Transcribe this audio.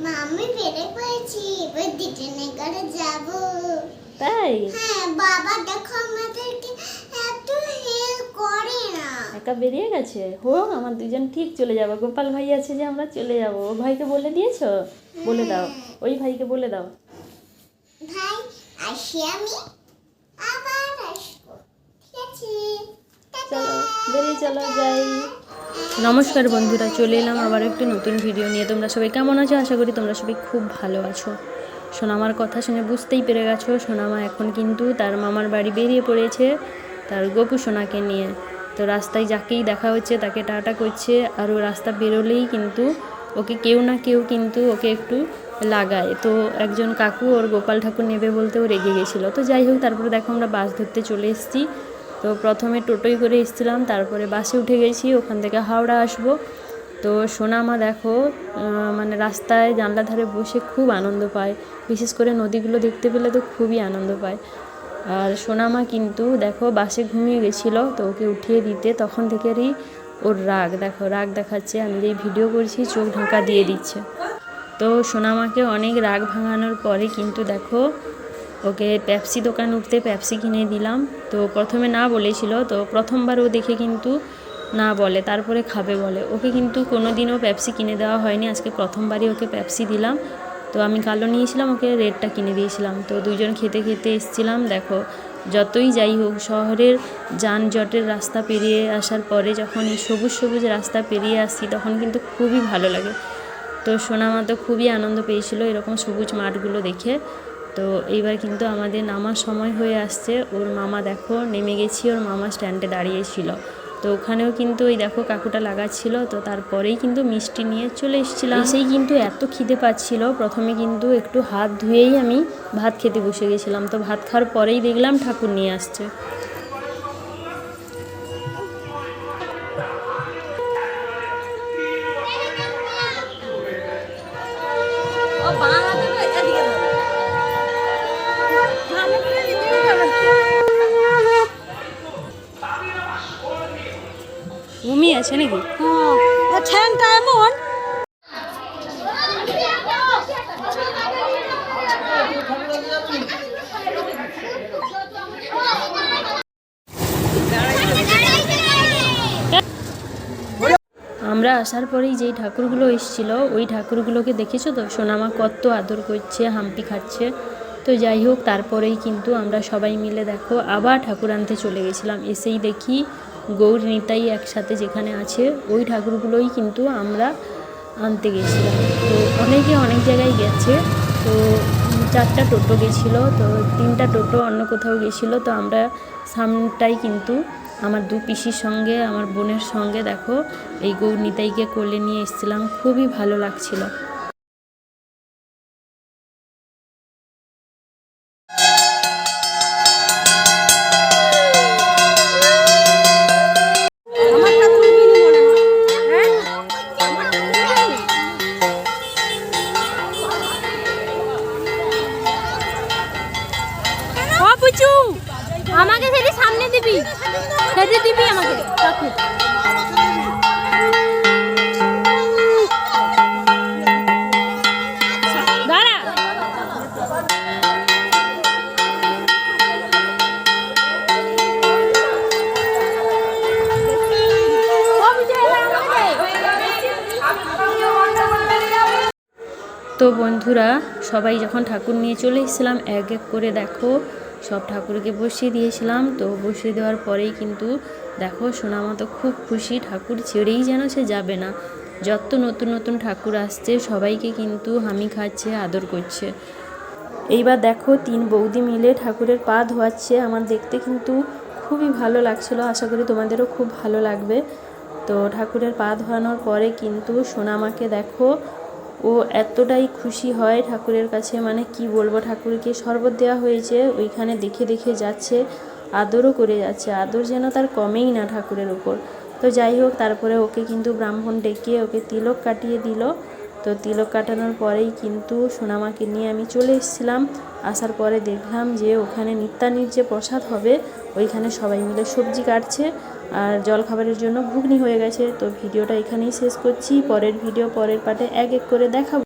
মা আমি বেরে পড়েছি, এবার ডিটেনে করে যাব। তাই? হ্যাঁ, বাবা দেখো আমাদেরকে এত হেল্প করে না। একা বেরিয়ে গেছে? হোক, আমার দুজন ঠিক চলে যাবো। গোপাল ভাই আছে যে, আমরা চলে যাবো। ও ভাইকে বলে দিয়েছো? বলে দাও, ওই ভাইকে বলে দাও। ভাই আসি, আমি আবার আসবো, ঠিক আছে? চলো বেরিয়ে চলো যাই। নমস্কার বন্ধুরা, চলে এলাম আবার একটি নতুন ভিডিও নিয়ে। তোমরা সবাই কেমন আছো? আশা করি তোমরা সবাই খুব ভালো আছো। সোনামার কথা শুনে বুঝতেই পেরে গেছো, সোনামা এখন কিন্তু তার মামার বাড়ি বেরিয়ে পড়েছে তার গপু সোনাকে নিয়ে। তো রাস্তায় যাকেই দেখা হচ্ছে তাকে টাটা করছে, আর ও রাস্তা বেরোলেই কিন্তু ওকে কেউ না কেউ কিন্তু ওকে একটু লাগায়। তো একজন কাকু ওর গোপাল ঠাকুর নেবে বলতে ও রেগে গেছিলো। তো যাই হোক, তারপরে দেখো আমরা বাস ধরতে চলে এসেছি। তো প্রথমে টোটোয় করে এসেছিলাম, তারপরে বাসে উঠে গেছি, ওখান থেকে হাওড়া আসবো। তো সোনামা দেখো মানে রাস্তায় জানলা ধারে বসে খুব আনন্দ পায়, বিশেষ করে নদীগুলো দেখতে পেলে তো খুবই আনন্দ পায়। আর সোনামা কিন্তু দেখো বাসে ঘুমিয়ে গেছিলো, তো ওকে উঠিয়ে দিতে তখন থেকেই ওর রাগ দেখো, রাগ দেখাচ্ছে। আমি যেই ভিডিও করছি চোখ ঢাকা দিয়ে দিচ্ছে। তো সোনামাকে অনেক রাগ ভাঙানোর পরে কিন্তু দেখো ওকে পেপসি দোকান উঠতে পেপসি কিনে দিলাম। তো প্রথমে না বলেছিল, তো প্রথমবার ও দেখে কিন্তু না বলে, তারপরে খাবে বলে। ওকে কিন্তু কোনো দিনও পেপসি কিনে দেওয়া হয়নি, আজকে প্রথমবারই ওকে পেপসি দিলাম। তো আমি কালো নিয়েছিলাম, ওকে রেডটা কিনে দিয়েছিলাম। তো দুজন খেতে খেতে এসেছিলাম। দেখো যতই যাই হোক, শহরের যানজটের রাস্তা পেরিয়ে আসার পরে যখন এই সবুজ সবুজ রাস্তা পেরিয়ে আসছি তখন কিন্তু খুবই ভালো লাগে। তো সোনামা তো খুবই আনন্দ পেয়েছিল এরকম সবুজ মাঠগুলো দেখে। তো এইবার কিন্তু আমাদের নামার সময় হয়ে আসছে। ওর মামা দেখো নেমে গেছি, ওর মামা স্ট্যান্ডে দাঁড়িয়েছিল। তো ওখানেও কিন্তু ওই দেখো কাকুটা লাগাচ্ছিল। তো তারপরেই কিন্তু মিষ্টি নিয়ে চলে এসেছিলাম। এসেই কিন্তু এত খিদে পাচ্ছিল, প্রথমে কিন্তু একটু হাত ধুয়েই আমি ভাত খেতে বসে গেছিলাম। তো ভাত খাওয়ার পরেই দেখলাম ঠাকুর নিয়ে আসছে। ঘুমিয়ে আছে নাকি? এমন আমরা আসার পরেই যেই ঠাকুরগুলো এসেছিল ওই ঠাকুরগুলোকে দেখেছো তো, সোনামা কত আদর করছে, হাম্পি খাচ্ছে। তো যাই হোক, তারপরেই কিন্তু আমরা সবাই মিলে দেখো আবার ঠাকুর আনতে চলে গেছিলাম। এসেই দেখি গৌর নিতাই একসাথে যেখানে আছে ওই ঠাকুরগুলোই কিন্তু আমরা আনতে গেছিলাম। তো অনেকে অনেক জায়গায় গেছে। তো 4টা টোটো গেছিলো, তো 3টা টোটো অন্য কোথাও গেছিলো। তো আমরা সামনটাই কিন্তু আমার 2 পিসির সঙ্গে আমার বোনের সঙ্গে দেখো এই গৌর নিতাইকে কোলে নিয়ে এসেছিলাম, খুবই ভালো লাগছিল। আমাকে সেটি সামনে দিবি, সেটি দিবি আমাকে। দাঁড়া, তো বন্ধুরা সবাই যখন ঠাকুর নিয়ে চলে এসেছিলাম এক এক করে দেখো সব ঠাকুরকে বসিয়ে দিয়েছিলাম। তো বসিয়ে দেওয়ার পরেই কিন্তু দেখো সোনামা তো খুব খুশি, ঠাকুর ছেড়েই যেন সে যাবে না। যত নতুন নতুন ঠাকুর আসছে সবাইকে কিন্তু হামি খাচ্ছে, আদর করছে। এইবার দেখো 3 বৌদি মিলে ঠাকুরের পা ধোয়াচ্ছে, আমার দেখতে কিন্তু খুবই ভালো লাগছিল, আশা করি তোমাদেরও খুব ভালো লাগবে। তো ঠাকুরের পা ধোয়ানোর পরে কিন্তু সোনামাকে দেখো ও এতটাই খুশি হয় ঠাকুরের কাছে, মানে কি বলবো, ঠাকুরকে শরবত দেওয়া হয়েছে ওইখানে দেখে দেখে যাচ্ছে, আদরও করে যাচ্ছে, আদর যেন তার কমেই না ঠাকুরের উপর। তো যাই হোক, তারপরে ওকে কিন্তু ব্রাহ্মণ ডেকে ওকে তিলক কাটিয়ে দিল। তো তিলক কাটানোর পরেই কিন্তু সোনামাকে নিয়ে আমি চলে এসেছিলাম। আসার পরে দেখলাম যে ওখানে নিত্যানির যে প্রসাদ হবে ওইখানে সবাই মিলে সবজি কাটছে আর জলখাবারের জন্য ঘুগনি হয়ে গেছে। তো ভিডিওটা এখানেই শেষ করছি, পরের ভিডিও পরের পার্টে এক এক করে দেখাবো।